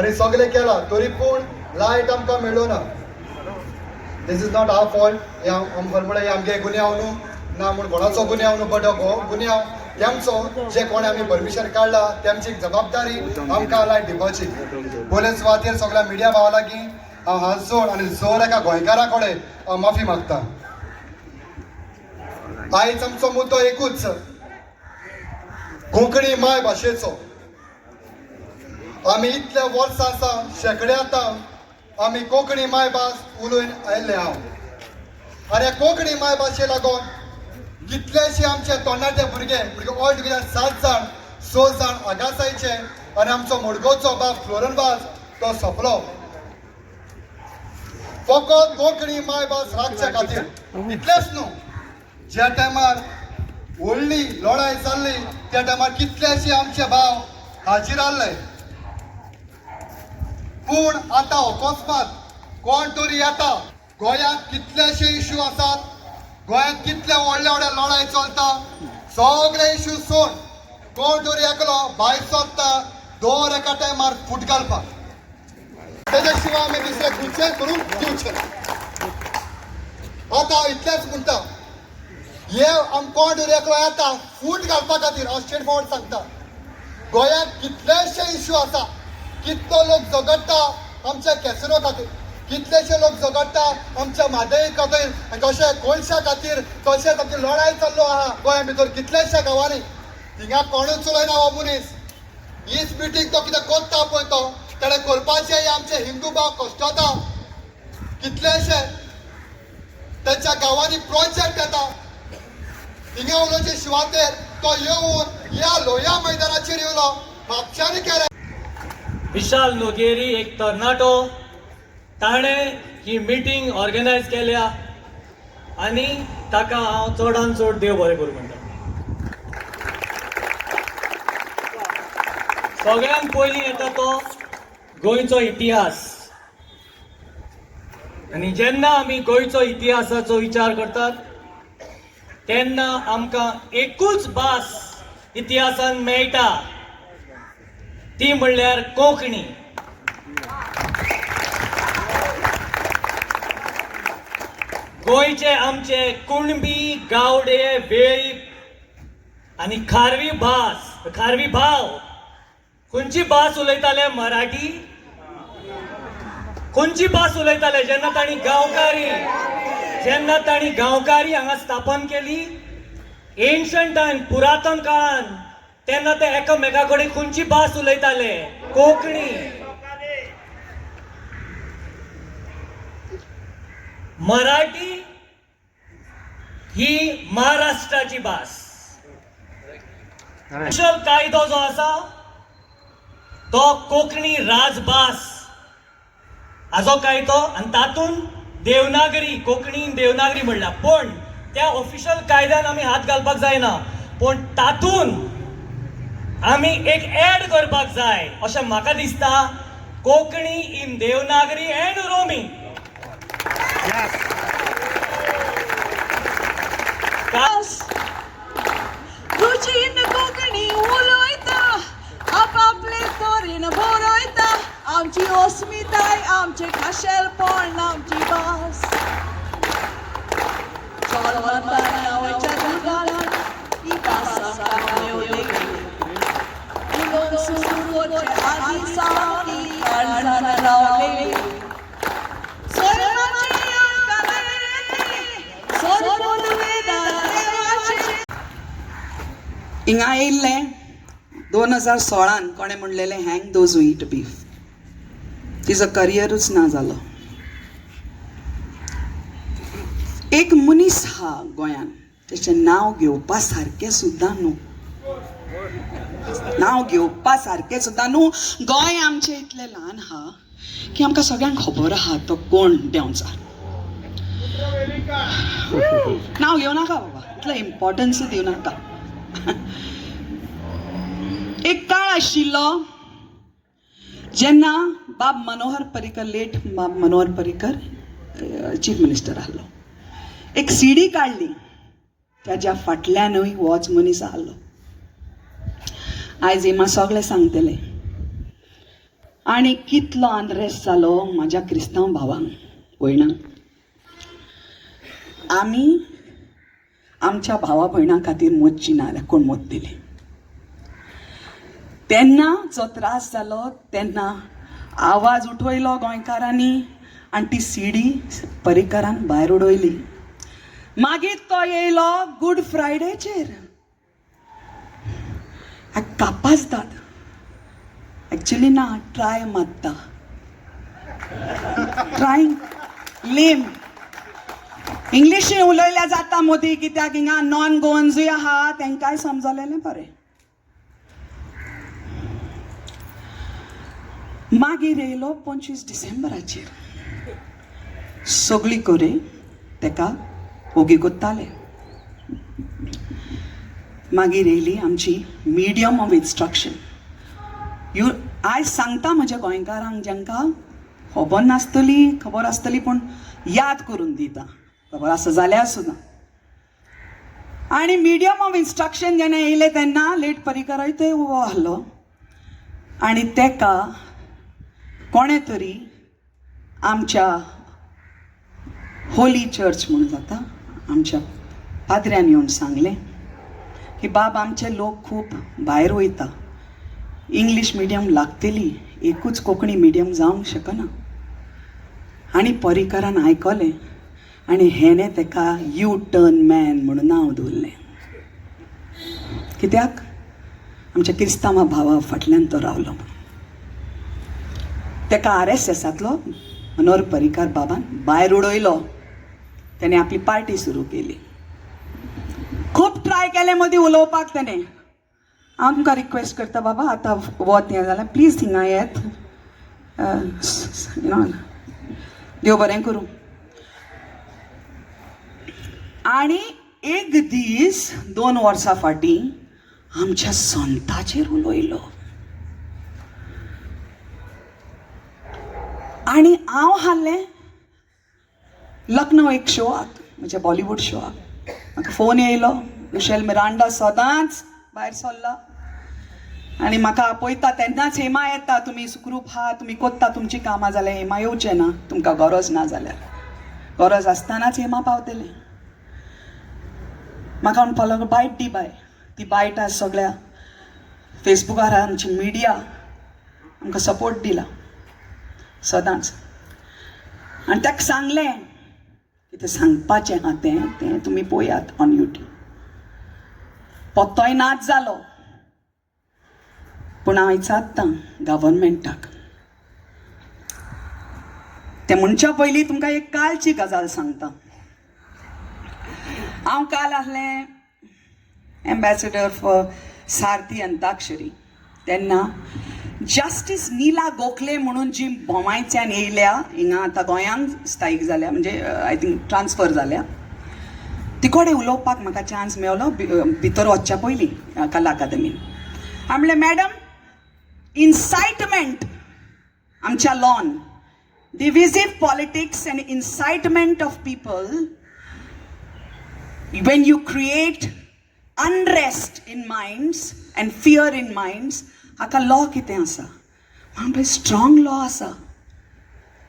आनी सगळें केलां तरी पूण लायट आमकां मेळ्ळो ना. दिस इज नॉट आवर फॉल्ट. म्हळ्यार आमगे गुन्यांव न्हू ना म्हूण कोणाचो गुन्यांव न्हू, बट हो गुन्यांव तेमचो जे कोणी आमी परमिशन काडला तेमची जबाबदारी आमकां लायट दिवपाची. पयले सुवातेर सगळ्या मिडिया भावा लागीं हांव हात जोड आनी जोर एका गोंयकारा कडेन हांव माफी मागता. आयज आमचो मुद्दो एकूच, कोंकणी माय भाशेचो. आमी इतल्या वर्सां सावन शेकड्यां आमी कोंकणी मायभास उलयन आयिल्ले हांव. आनी ह्या कोंकणी मायभाशे लागून कितलेशे आमचे तरणाटे भुरगे ऑल टुगेदर 7 जाण 6 जाण आगासायचे आनी आमचो मुडगोचो बाब फ्लोरनबाज तो सोंपलो. फकत कोंकणी मायभास राखचे खातीर. इतलेंच न्हू, ज्या टायमार व्हडली लढाय जाल्ली त्या टायमार कितलेशे आमचे भाव हाजीर आसले. पूण आतां अकस्मात कोण तरी येता. गोंयांत कितलेशे इश्यू आसात, गोंयांत कितले व्हडले व्हडले लढाय चलता, सगळे इश्यू सोड कोण तरी एकलो भायर सरता दोर एका टायमार फूट घालपाक. तेज्या शिवाय आमी दुसरे खुर्चे करून दिवचे ना. आतां इतलेंच म्हणटा, हे कोण तरी एकलो येता फूट घालपा खातीर. हांव स्ट्रेट फॉरवर्ड सांगता, गोंयांत कितलेशे इश्यू आसा. कितलो लोक झगडटा आमच्या कॅसिनो खातीर, कितलेशे लोक झगडटा आमच्या म्हादई खातीर, आनी तशें गोंयच्या खातीर तशेंच आमची लढाय चाललो आहा गोंया भितर कितलेशे गांवांनी. थिंगा कोणूच उलयना हो मनीस. हीच मिटींग तो कितें कोत्ता पळय तो तेणें करपाचें आमचे हिंदू भाव कश्टाता. कितलेशे तेंच्या गांवांनी प्रोजेक्ट येता. थिंगा उलोवचे शिवातेर तो येवन ह्या लोहया मैदानाचेर येयलो म्हापशांनी केलें. विशाल नोगेरी एक तरणाटो, ताणें ही मिटींग ऑर्गनायज केल्या आनी ताका हांव चडान चड देव बरें करूं म्हणटा. सगळ्यांत पयलीं येता तो गोंयचो इतिहास. आनी जेन्ना आमी गोंयचो इतिहासाचो विचार करतात तेन्ना आमकां एकूच भास इतिहासान मेळटा, ती म्हणल्यार कोंकणी. गोंयचे आमचे कुणबी, गावडे, वेळीप आनी खारवी भाव. खंयची भास उलयताले? मराठी. खंयची भास उलयताले जेन्ना तांणी गांवकारी हांगा स्थापन केली एन्शंट टायम, पुरातन काळान, तेन्ना ते एकामेका कडेन खंयची भास उलयताले? कोंकणी. मराठी ही महाराष्ट्राची भास. ऑफिशियल कायदो जो आसा तो कोंकणी राजभास हाजो कायदो, आनी तातूंत देवनागरी, कोंकणीन देवनागरी म्हणला. पण त्या ऑफिशियल कायद्यान आमी हात घालपाक जायना. पण तातूंत आमी एक ऍड करपाक जाय अशें म्हाका दिसता, कोंकणी इन देवनागरी एंड रोमी. रुचीन कोंकणी उलयता, आपापले तरेन बरयता, आमची अस्मिताय, आमचे खाशेलपण, आमची भास. नावाच्या दुगारान ही भास आमकां मेवली गेली. उलोवन सुरू करचे आदी सावकी काळजान रावलेली. सर्वांची आमकां मेळटली, सर्वोन वेदान देवाचे. हिंगा येयल्ले 2016 कोणें म्हणलेलें hang those who eat beef. तिजो करियरूच ना जालो. एक मनीस हा गोंयान, तेचें नांव घेवपा सारकें सुद्दां न्हू. नांव घेवपा सारकें सुद्दां न्हू. गोंय आमचें इतलें ल्हान हा की आमकां सगळ्यांक खबर आहा तो कोण देंवचार. नांव घेवं नाका बाबा, इतलो इम्पॉर्टन्स दिवं नाका. एक काळ आशिल्लो जेन्ना बाब मनोहर पर्रीकर, लेट बाब मनोहर पर्रीकर चीफ मिनिस्टर आसलो. एक सीडी काडली, त्याच्या फाटल्यानूय होच मनीस आसलो. आयज हिमा सगळे सांगतले आणि कितलो अनरेस्ट जालो माझ्या क्रिस्तांव भावांक भयणांक. आमी आमच्या भावा भयणां खातीर मोतची ना जाल्यार कोण मोत दिली. तेन्ना जो त्रास जालो तेन्ना आवाज उठवयलो गोंयकारांनी आनी ती सीडी पर्रीकरान भायर उडयली. मागीर तो येयलो गूड फ्रायडेचेर. कापास जाता एक्चुअली ना ट्राय मारता ट्रायंग लेम. इंग्लिशीन उलयल्या जाता मोदी कित्याक हिंगा नॉन गोवन्सूय आहा तेंकाय समजलेलें बरें. मागीर येयलो 25 डिसेंबराचेर. सगळी कोरे तेका ओगी कोत्ताले. मागीर येयली आमची मिडियम ऑफ इन्स्ट्रक्शन. आयज सांगता म्हज्या गोंयकारांक जांकां खबर नासतली खबर आसतली पूण याद करून दिता खबर आसा जाल्यार सुद्दां. आनी मिडियम ऑफ इन्स्ट्रक्शन जेन्ना येयले तेन्ना लेट पर्रीकरूय थंय उबो आसलो. आनी तेका कोणे तरी आमच्या होली चर्च म्हणून जाता आमच्या पाद्र्यान येवन सांगलें की बाब आमचे लोक खूब भायर वयता. इंग्लीश मिडियम लागतली एकूच कोंकणी मिडियम जावंक शकना. आनी पर्रीकरान आयकलें आनी हेणे तेका यू टर्न मॅन म्हणून नांव दवरलें. कित्याक आमच्या क्रिस्तांवा भावा फाटल्यान तो रावलो. तेका RSSांतलो मनोहर पर्रीकार बाबान भायर उडयलो. तेणे आपली पार्टी सुरू केली. खूब ट्राय केलें मदीं उलोवपाक तेणें. हांव तुमकां रिक्वेस्ट करता बाबा आतां वत हें जाल्यार प्लीज थिंगा येत. देव बरें करूं. आनी एक दीस 2 वर्सां फाटीं आमच्या संताचेर उलयलो. आनी हांव हाल्लें लखनौ एक शोआक म्हज्या बॉलिवूड शोआक. म्हाका फोन येयलो मिशेल मिरांडा सदांच भायर सरला आनी म्हाका आपयता तेन्नाच हेमा येता तुमी सुखरूप आहा तुमी कोत्ता तुमची कामां जाल्यार हेमा येवचें ना तुमकां गरज ना जाल्यार. गरज आसतनाच हेमा पावतलें. म्हाका म्हणपाक लागलो बायट दी बाय. ती बायट आज सगळ्या फेसबुकार आमची मिडिया आमकां सपोर्ट दिला सदांच. आनी ताका सांगलें कितें सांगपाचें आहा तें तुमी पळयात ऑन यूट्यूब. पत्तोय नाच जालो पूण हांव विचारतां गव्हर्मेंटाक. तें म्हणच्या पयलीं तुमकां एक कालची गजाल सांगता. हांव काल आसलें एम्बेसेडर फॉर सारथी अंताक्षरी. तेन्ना जस्टीस नीला गोखले म्हणून जी बोमायच्यान येयल्या हिंगा आतां गोंयांक स्थायीक जाल्या म्हणजे आय थिंक ट्रान्सफर जाल्या. ती कडेन उलोवपाक म्हाका चान्स मेळ्ळो भितर वचच्या पयलीं कला अकादमीन. हांवें म्हणलें मॅडम इन्सायटमेंट आमच्या लॉन divisive politics and incitement of people when you create unrest in minds and fear in minds हाका लॉ कितें आसा. म्हणलें स्ट्रॉंग लॉ आसा.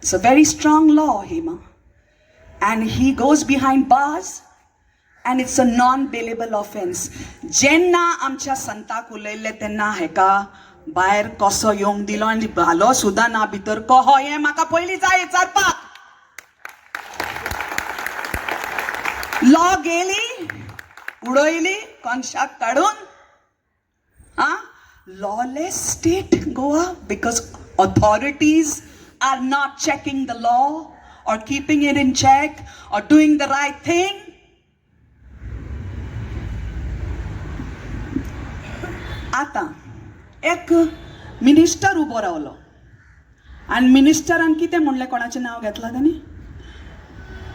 It's a very strong law Hema and he goes behind bars and it's a non-bailable offense. जेन्ना आमच्या संताक उलयल्लें तेन्ना हेका भायर कसो येवंक दिलो आनी भालो सुद्दां ना भितर कहो हें म्हाका पयलीं जाय विचारपाक. लॉ गेली उडयली कॉन्शाक काडून. lawless state Goa because authorities are not checking the law or keeping it in check or doing the right thing. आता एक मिनिस्टर उबो रावलो आनी मिनिस्टरान कितें म्हणलें कोणाचें नांव घेतलां ताणी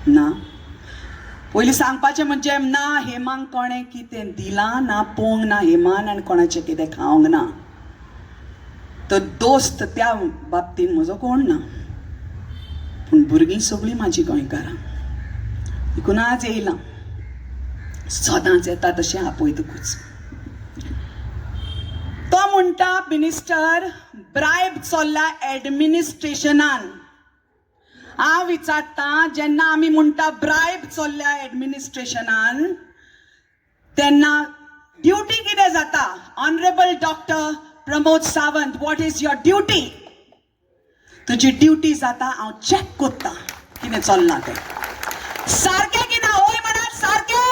ना. पयलीं सांगपाचें म्हणजे ना हेमांक कोणें कितें दिलां ना पोंग ना हेमान आनी कोणाचें कितें खावंक ना. तर दोस्त त्या बाबतींत म्हजो कोण ना पूण भुरगीं सगळीं म्हाजीं गोंयकारां. देखून आज येयलां सदांच येता तशें आपयतकूच. तो म्हणटा मिनिस्टर ब्रायब चल्ला एडमिनिस्ट्रेशनान. हांव विचारता जेन्ना आमी म्हणटा ब्रायब चल्ल्या एडमिनिस्ट्रेशनान तेन्ना ड्युटी कितें जाता? Honourable doctor Pramod Sawant, what is your duty? तुजी ड्युटी जाता हांव चॅक कोत्ता कितें चल्लां तें. सारकें की ना? होय म्हणात सारकें.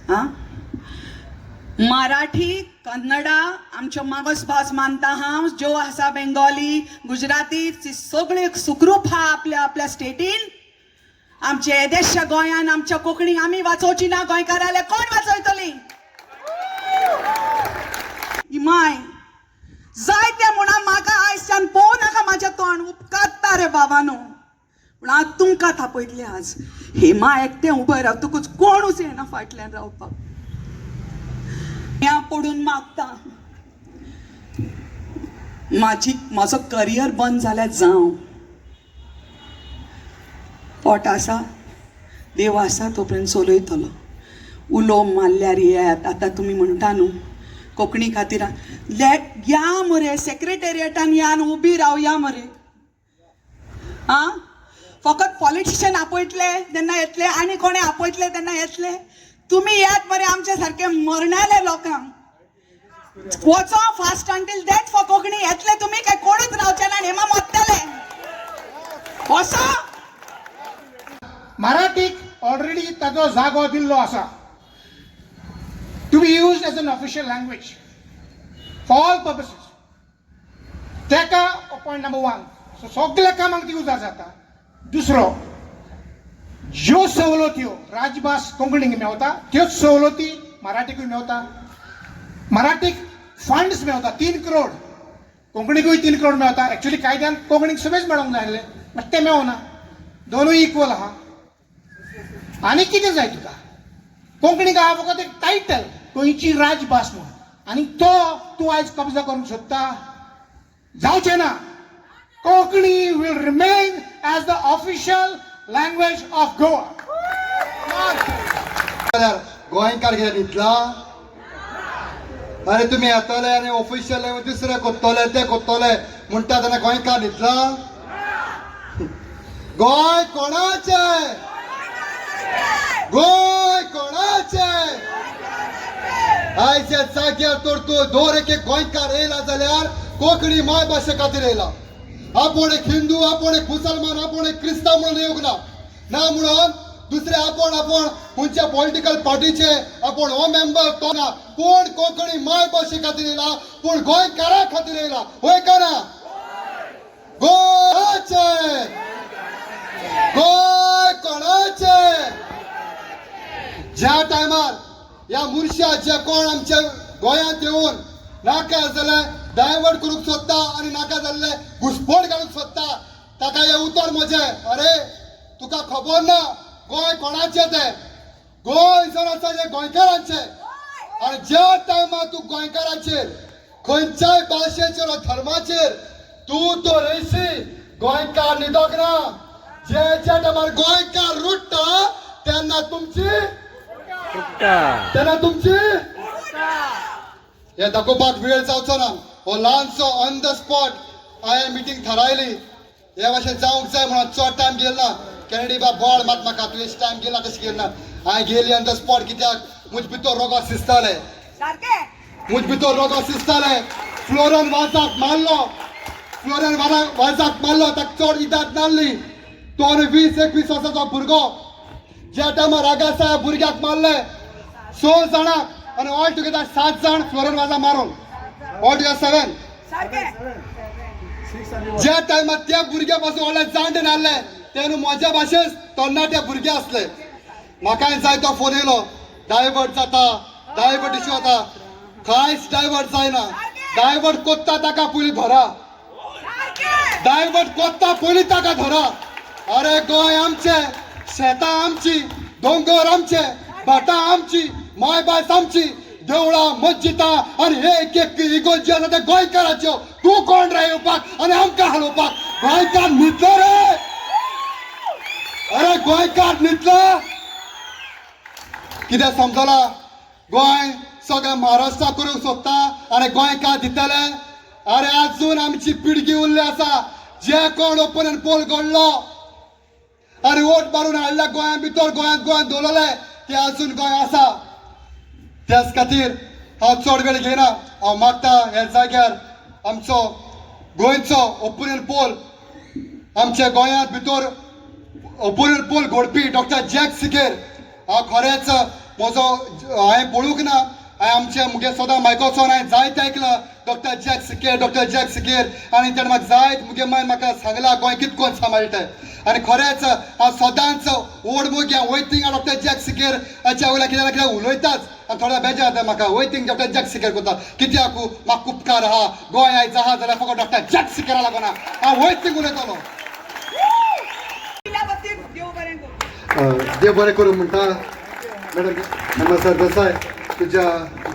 हां, मराठी, कन्नडा आमच्यो मागास भास मानता हांव, ज्यो आसा बेंगॉली, गुजराती, ती सगळी सुखरूप आहा आपल्या आपल्या स्टेटीन. आमच्या येदेशच्या गोंयान आमच्या कोंकणी आमी वाचोवची ना? गोंयकार जाल्यार कोण वाचयतली? माय जाय तें म्हणा म्हाका आयजच्यान पळोवं नाका म्हाजें तोंड. उपकारता रे बाबानो, पूण हांव तुमकां थापयतलें आज. हेमा एकटें उबें राव, तुकाच कोणूच येना फाटल्यान रावपाक. हांव पडून मागता म्हाजो करियर बंद जाल्यार जावं. पोट आसा, देव आसा तोपर्यंत चलयतलो. उलो मारल्यार येयात. आतां तुमी म्हणटा न्हू कोंकणी खातीर या मरे सेक्रेटेरियटान या आनी उबी रावया मरे. आं, फकत पॉलिटिशियन आपयतले तेन्ना येतले आनी कोणें आपयतले तेन्ना येतले? तुमी येयात मरे आमच्या सारके मरणाले लोकांक. वचो fast until death for Konkani. येतले तुमी काय कोणूच रावचे ना? हेमा मरतले. वचो. मराठीक ऑलरेडी ताजो जागो दिल्लो आसा to be used as an official language for all purposes. तेका पॉयंट नंबर 1. सो सगळ्या कामाक ती उजार जाता. दुसरो, ज्यो सवलत्यो राजभास कोंकणीक मेवता त्योच सवलती मराठीकूय मेवता. मराठीक फंड्स मेवता 3 करोड, कोंकणीकूय 3 करोड मेवता. एक्चुअली कायद्यान कोंकणीक सगळेच मेळोंक जाय आसलें, बट तें मेवना. दोनूय इक्वल आहा. आनी कितें जाय तुका? कोंकणीक आहा फकत एक टायटल, गोंयची राजभास म्हणून, आनी तो तूं आयज कब्जा करूंक सोदता? जावचें ना. Konkani will remain as the official language of Goa. गोंयकार कितें न्हिदला? अरे तुम्ही येतले आनी ऑफिशियल लँग्वेज दुसरे कोत्तले ते कोत्तले म्हणटा तेन्ना गोंयकार न्हिदला? गोंय कोणाचें? गोंय कोणाचें? आयच्या जाग्यार तर तूं दोर एक गोंयकार येयला जाल्यार कोंकणी माय भाशे खातीर येयला. आपण एक हिंदू, आपण एक मुसलमान, आपण एक क्रिस्तांव म्हणून येवंक ना म्हणून दुसरे आपण खंयच्या पॉलिटिकल पार्टीचे आपण हो मेंबर तो ना. कोण कोंकणी माय भाशे खातीर येयला, पूण गोंयकारा खातीर येयला. होय का ना? गोंयचे, गोंय कोणाचे? ज्या टायमार ह्या मुर्शा जे कोण आमच्या गोंयांत येवन नाका जाल्यार डायवर्ट करूंक सोदता आनी नाका जाल्ले घुसफोड घालूंक सोदता, ताका हे उतर म्हजें, अरे तुका खबर ना गोंय कोणाचें तें? गोंय जर आसा जें गोंयकारांचें. आनी ज्या टायमार तूं गोंयकारांचेर खंयच्याय भाशेचेर वा धर्माचेर तूं तो रेशी गोंयकार न्हिदोंक ना. जे टायमार गोंयकार रुट्टा तेन्ना तुमची हे दाखोवपाक वेळ जावचो ना. हो ल्हानसो ऑन द स्पॉट हांवें मिटींग थारायली. हे भाशेन जावंक जाय म्हणून चड टायम गेलो ना. कॅनेडी बाब बोवाळ मात म्हाका तुवें टायम गेला तशें गेलो ना. हांवें गेली ऑन द स्पॉट. कित्याक म्हजे भितर रोगो शिजताले, म्हजे भितर रोगो शिजताले. फ्लोरन वाजाक मारलो ताका चड इदात नासली. तो 20-21 वर्साचो भुरगो ज्या टायमार रागासा भुरग्याक मारले 6 जाणांक आनी ऑल टुगेदर 7 जाण फ्लोरन वाजा मारून ऑल टुगेदर 7. ज्या टायमार त्या भुरग्या पासून व्हडले जाणटे नासले ते न्हू म्हज्या भाशेन तरणाटे भुरगे असले. म्हाकाय जाय तो फोन येयलो, डायवर्ट जाता, डायवर्ट इश्यू जाता. कांयच डायवर्ट जायना. डायवर्ट कोत्ता ताका पयलीं धरा. डायवर्ट कोत्ता पयलीं ताका धरा. अरे गोंय आमचें, शेतां आमची, दोंगर आमचे, भाटां आमची, मायभास आमची, देवळां, मस्जिदां आनी एक इगो जी आसा ते गोंयकाराच्यो. तूं कोण रे येवपाक आनी आमकां हालोवपाक? गोंयकार न्हिदलो रे. अरे गोंयकार न्हिदलो. कितें समजला? गोंय सगळ्या महाराष्ट्रा करूंक सोदता आनी गोंयकार दितले. अरे अजून आमची पिळगी उरली आसा जे कोण ओपन पोल घडलो अरे वोट मारून हाडला गोंया भितर गोंयांत दवरले ते अजून गोंय आसा. त्याच खातीर हांव चड वेळ घेयना. हांव मागता ह्या जाग्यार आमचो गोंयचो ओपिनियन पोल आमच्या गोंयांत भितर ओपिनियन पोल घडपी डॉक्टर जॅक सिकेर. हांव खरेंच म्हजो हांवें पळोवंक ना. आमचे मुगे सदां मायक्रोफोन हांवें जायत आयकलां डॉक्टर जॅक सिकेर आनी तेणें म्हाका जायत मुगे मागीर म्हाका सांगलां गोंय कितें कोन्न सांबाळटा. आनी खरेंच हांव सदांच ओड मोगी हांव वयतींग डॉक्टर जॅक सिकेर हाच्या वयल्यान कितें उलयताच आनी थोडे बेजार जाता म्हाका वयतींग डॉक्टर जॅक सिकेर करता कित्याक म्हाका उपकार आहा गोंय आयज आहा जाल्यार फकत डॉक्टर जॅक सिकेरा लागून हांव वयतींग उलयतलो. देव बरें करूं म्हणटा मॅडम नमस्कार देसाय तुज्या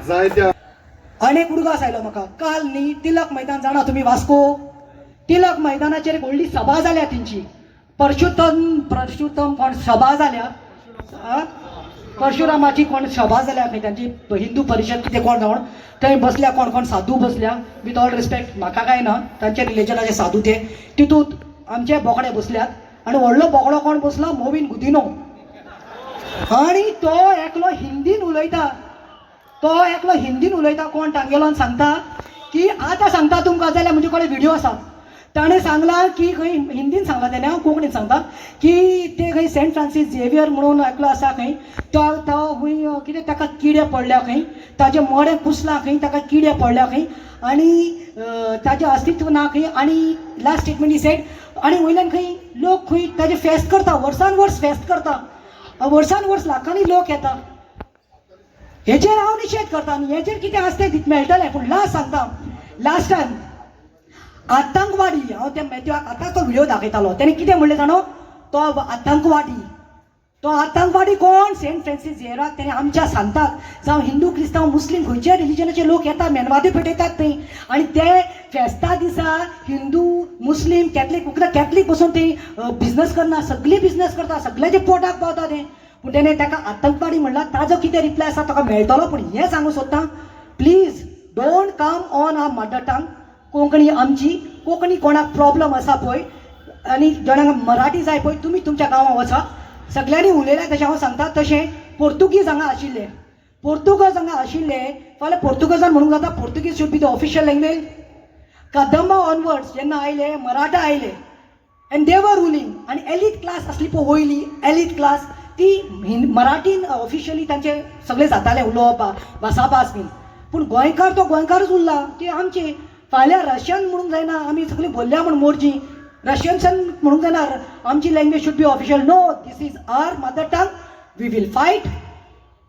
जायत्या अनेक उडगास आयलो म्हाका. काल न्ही तिलक मैदान जाणा तुमी वास्को तिलक मैदानाचेर एक व्हडली सभा जाल्या तेंची परशुत्तम कोण सभा जाल्या परशुरामाची कोण सभा जाल्या खंय तांची हिंदू परिशद कितें कोण जावन थंय बसल्या कोण कोण साधू बसल्या. विथ ऑल रिस्पेक्ट म्हाका काय ना तांचे रिलिजनाचे साधू ते तितूंत आमचे बोकडे बसल्यात आनी व्हडलो बोकडो कोण बसलो मोविन गुदिनो आनी तो एकलो हिंदीन उलयता कोण तांगेलो सांगता की आतां सांगता तुमकां जाल्यार म्हणजे कडेन व्हिडिओ आसा. ताणें सांगलां की खंय हिंदीन सांगलां तेणें हांव कोंकणीन सांगता की ते खंय सेंट फ्रांसीस झेवियर म्हणून एकलो आसा खंय तो खंय कितें ताका किडे पडल्या खंय ताजें मोडें कुसलां खंय ताका किडे पडल्या खंय आनी ताजें अस्तित्व ना खंय आनी लास्ट स्टेटमेंट ही सेड आनी वयल्यान खंय लोक खंय ताजें फेस्त करता वर्सान वर्स फेस्त करता वर्सान वर्स लाखांनी लोक येता. हेचेर हांव निशेध करता आनी हेचेर कितें आसता तें मेळटलें पूण लास्ट सांगता लास्ट टायम आतंकवादी हांव त्या आतां तो व्हिडिओ दाखयतालो तेणें कितें म्हणलें जाणो तो आतंकवादी कोण सेंट फ्रांसीस झेवियराक तेणें आमच्या सांगतात जावं हिंदू क्रिस्तांव मुस्लीम खंयचे रिलिजनाचे लोक येता मेनवादी पेटयतात थंय आनी ते फेस्ता दिसा हिंदू मुस्लीम कॅथलीक बसून थंय बिजनस करना सगळी बिजनस करता सगळ्याचे पोटाक पावता तें. पूण तेणें ताका आतंकवादी म्हणला ताजो कितें रिप्लाय आसा ताका मेळटलो. पूण हें सांगूं सोदता please don't come on our mother tongue. Konkani आमची कोंकणी कोणाक प्रॉब्लम आसा पळय आनी जणांक मराठी जाय पळय तुमी तुमच्या गांवां वचा सगळ्यांनी उलयल्या तशें हांव सांगता. तशें पोर्तुगीज हांगा आशिल्ले फाल्यां पोर्तुगेजान म्हणूंक जाता Portuguese should be the official language. Kadamba onwards जेन्ना आयले मराठा आयले एंड दे वर रुलींग आनी एलीट क्लास आसली पळय वयली एलीट क्लास ती मराठीन ऑफिशियली तांचे सगळे जाताले उलोवप भासाभास बीन. पूण गोंयकार तो गोंयकारच उरला ते आमचे. फाल्यां रशियन म्हणूंक जायना आमी सगळीं बोलल्या म्हूण मोर्ची रशियन्सान म्हणूंक जायना आमची language should be official. No this is our mother tongue we will fight.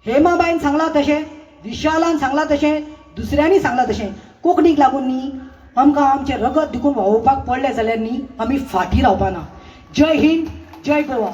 हेमाबाईन सांगलां तशें विशालान सांगलां तशें दुसऱ्यांनी सांगलां तशें कोंकणीक लागून न्ही आमकां आमचें रगत दिकून व्हांवोवपाक पडलें जाल्यार न्ही आमी फाटीं रावपाना. जय हिंद जय गोवा.